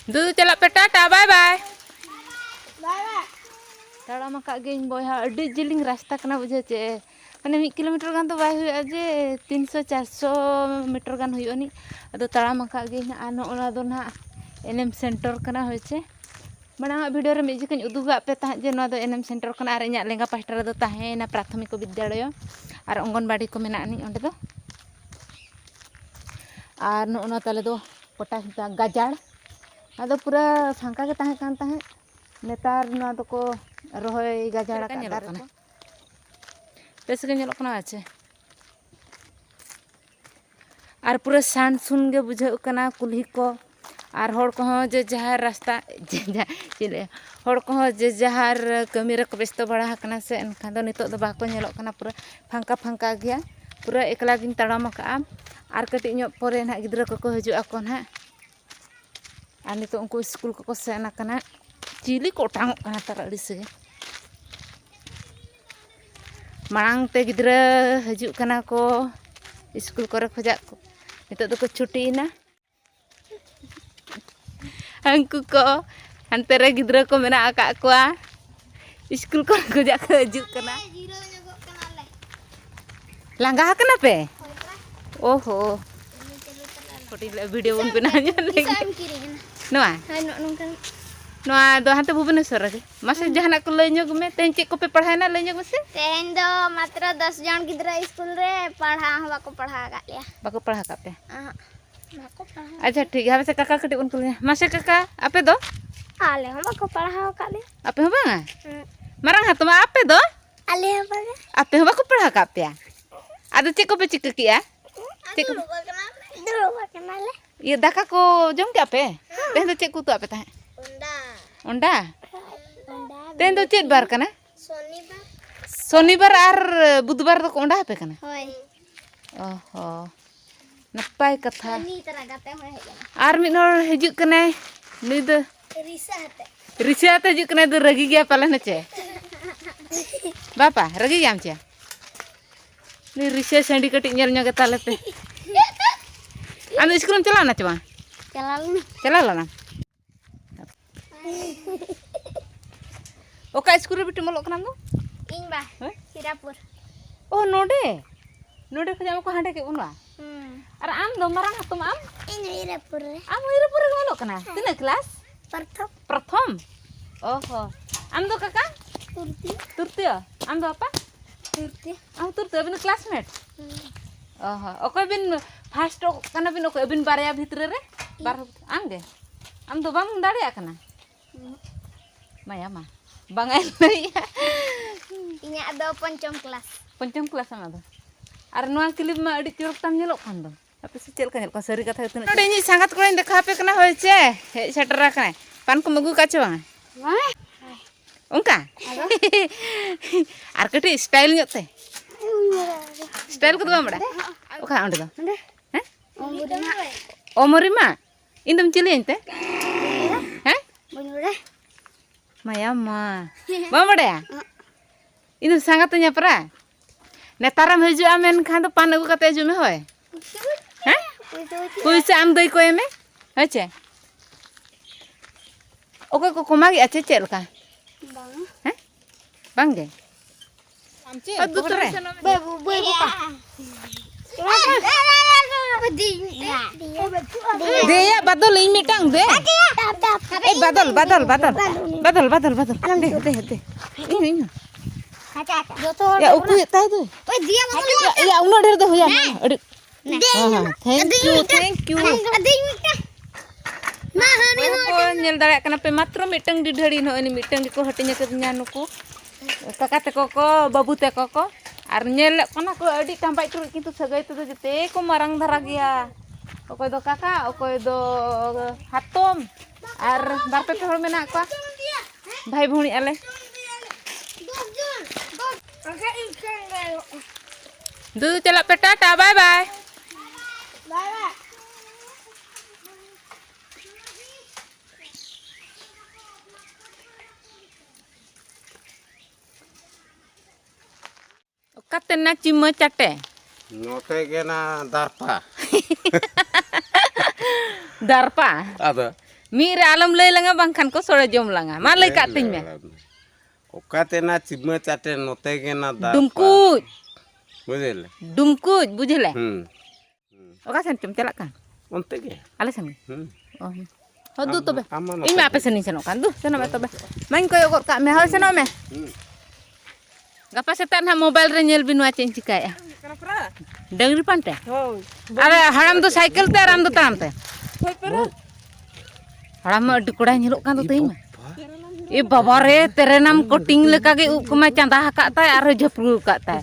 Dulu celak petata, bye-bye. Taram akak geng boyha adi jeling rasta kena buja ce. Kane 1 kilometer gan to bai hui aje 300-400 meter gan hui ani. Ado taram akak geng ano ona do na NM center kena hoiche. Manang video re miji kan uduga pe tah je no do NM center kena are nya lenga pastra do tahena prathamik bidyalaya ar ongonbadi ko mena ani onde do. Ar no ona tale do kota gajar. Ado pura fangka ke tahe kan tahe. Netar no do ko rohoy gajar ka dar ko. Bes ke nyelok na ache. Ar pura san sun ge bujhau kana kulhi ko. Ar hor ko je jahar rasta chile. Hor ko je jahar kami re ko besto bada hakana se enkhan do nitok do bako nyelok kana pura fangka gya. Pura ekla gin taram ka am. Ar kati nyok pore na gidra ko haju ako na. Ar nitok unku school ko sena kana. Cili ko tangok kana tar alisge. Marang te gidra haju kana ko school kore khojak ko. Nitok do ko chuti na. Angku ko antara gidra ko mena akak ko school ko khojak ko haju kana. Langga kana pe? Oho. Koti video pun penanya lagi. Noa? Noa do hante Bhubaneswar lagi. Masa jahanak ko lay nyog me ten cek ko pe पढ़ाई ना lay nyog mase? Ten do matra 10 जन गिदरा school रे पढ़ा बको पढ़ा का लिया। Bako पढ़ा का पे? बको पढ़ा। अच्छा ठीक है हमें काका कटी उन कुलिया. Masa kakak ape do? आले हम बको पढ़ा का लिया। Ape ho banga? Marang hatu ma ape do? आले हम बगे। Ape ho bako पढ़ा का पे? Ado cek ko pe cek kiya? Cek दulu बकना ले। ये daka ko jom ke ape? Ten do cek ku tu ape tah? उंडा। Onda. उंडा। Ten do cek bar kana? शनिवार। Shonibar ar budbar do ko onda ape kana? होय। Oho. Napai katha. नी तरह गाते होय है। Ar mid hor hijuk kana. Nui do रिसा हते। Risha te hijuk kana do ragi gya pala na che. Bapa, ragi jam che. Ni Risha sandi katik nyel nyok tale te. Anu school chala na chwa? चला Chala na. Oka school bitu molok kana do? इन बा। सिरापुर। Oh node. Node ko jam ko hande ke unwa. Ar am do marang hatum am? इन सिरापुर रे। Am ira pura molok kana. Tina kelas? प्रथम। Pratham. Oho. Am do kakak? तुर्ती। Turtiya. Am do apa? तुर्ती। Am turtiya bin classmate. Oho. Okoy bin first kana bin okoy bin barya bhitre re? Bar am ge. Am do bang daria kana. Maya ma. Bang ai nai. Inya ada पंचम class. Pancam kelas sama do. Ar noa clip ma adi curug tam nyelok kan do. Tapi se chel kan nyelok sari katha tuna. Ode ni sangat ko dekha pe kana hoiche. He setera kana. Pan ko magu kacho bang. Ongka. Ar kati style nyok te. Style ko do bang. Oka onde do. Heh? Omorima. Indum cili ente? Heh? Bener. Maya ma. Bang ya? Indum sangat nya pra. Netaram haju amen khan to pan agu kate jume hoy. Heh? Kuise am doi ko eme? Hoche. Oka ko komagi ache chel ka. Bang. Heh? Bang ge. Amche. Adu tre. Bebu buka. De ya badol in mitang de. Badol. De. Ini. Ya uku tai tu. Ya uno der do ya. Thank you. Ko nyel dare kana pe matro mitang di dhari no ini mitang di ko hatinya ke nyanu ko. Kakak te ko babu te ko ar nyel kana ko adi tampai tur kintu sagai tu jete ko marang dhara gya. Okoy do kakak, okoy do hatom. Ar barpe pe hor mena ko. Bhai bhuni ale. Dulu celak petata, bye-bye. Katena cima cate. Note kena darpa. Darpa. Ada. Mire alam lay langa bangkan ko sore jom langa. Ma lay kating me. Okate na cibma cate note ke na dar. Dumkuj. Bujele. Dumkuj bujele. Oka sen cum celak kan. Onte ke. Ale sen. Oh. Hodu to be. Aman. Ini apa seni seno kan du seno be to be. Main koyo kok kak me hal seno me. Gapa setan ha mobile re nyel binu acen cikaya. Dengri pante. Are haram do cycle te aram do tam te. Haram ma adi koda nyelok kan do teima. E babare tere nam koting leka ge ukma canda hakak ta aro japru ka ta.